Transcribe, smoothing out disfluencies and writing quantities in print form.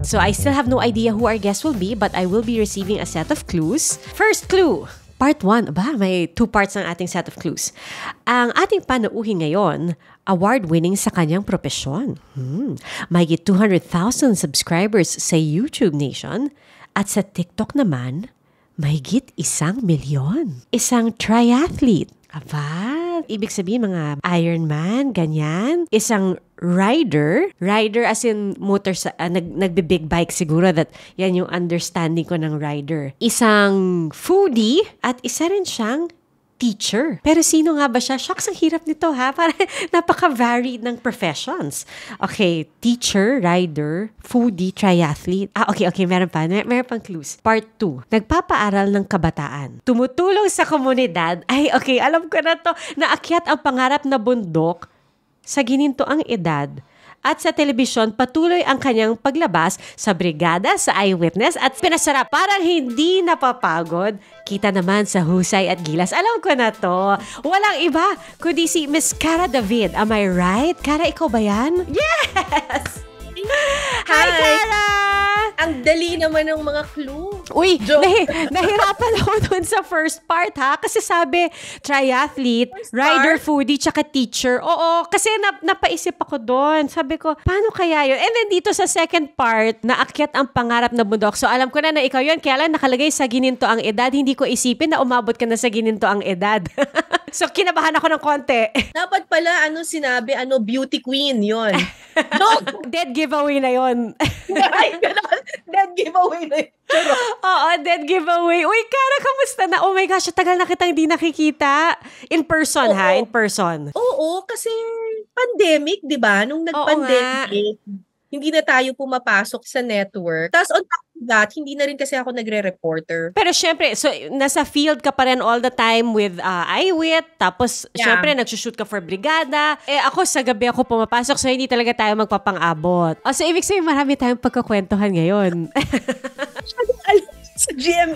So I still have no idea who our guest will be, but I will be receiving a set of clues. First clue, part 1. Aba, may 2 parts ng ating set of clues. Ang ating panauhin ngayon, award-winning sa kanyang propesyon. Mahigit 200,000 subscribers sa YouTube Nation at sa TikTok naman, mahigit 1,000,000. Isang triathlete. Aba, ibig sabihin mga Ironman, ganyan. Isang rider as in motor, nagbe-big bike siguro, that yan yung understanding ko ng rider. Isang foodie at isa rin siyang teacher. Pero sino nga ba siya? Shucks, ang hirap nito ha. Parang napaka-varied ng professions. Okay, teacher, rider, foodie, triathlete. Okay, meron pa. Meron pang clues. Part 2. Nagpapaaral ng kabataan. Tumutulong sa komunidad. Ay, okay, alam ko na to. Naakyat ang pangarap na bundok sa ginintoang edad. At sa telebisyon, patuloy ang kanyang paglabas sa brigada sa Eyewitness at pinasarap parang hindi napapagod. Kita naman sa husay at gilas. Alam ko na to. Walang iba kundi si Miss Cara David. Am I right? Cara, ikaw ba yan? Yes! Hi, Cara! Ang dali naman ng mga clue. Uy, nahirapan ako dun sa first part ha. Kasi sabi, triathlete, rider, foodie, tsaka teacher. Oo, kasi napaisip ako dun. Sabi ko, paano kaya yun? And then dito sa second part, naakyat ang pangarap na bundok. So alam ko na ikaw yun. Kaya lang nakalagay sa gininto ang edad. Hindi ko isipin na umabot ka na sa gininto ang edad. So kinabahan ako ng konti. Dapat pala, sinabi, beauty queen yun. Dead giveaway na yun. Ay, gano'n. Dead giveaway na yun. Oo, dead giveaway. Uy, Cara, kamusta na? Oh my gosh, tagal na kitang hindi nakikita. In person, ha? In person. Oo, kasi pandemic, di ba? Nung nag-pandemic, hindi na tayo pumapasok sa network. Tapos on top of that, hindi na rin kasi ako nagre-reporter. Pero syempre, so nasa field ka pa rin all the time with iWit, tapos syempre nagsushoot ka for brigada. Ako sa gabi ako pumapasok, so hindi talaga tayo magpapang-abot. So ibig sabihin marami tayong pagkakwentuhan ngayon. Sa GMA.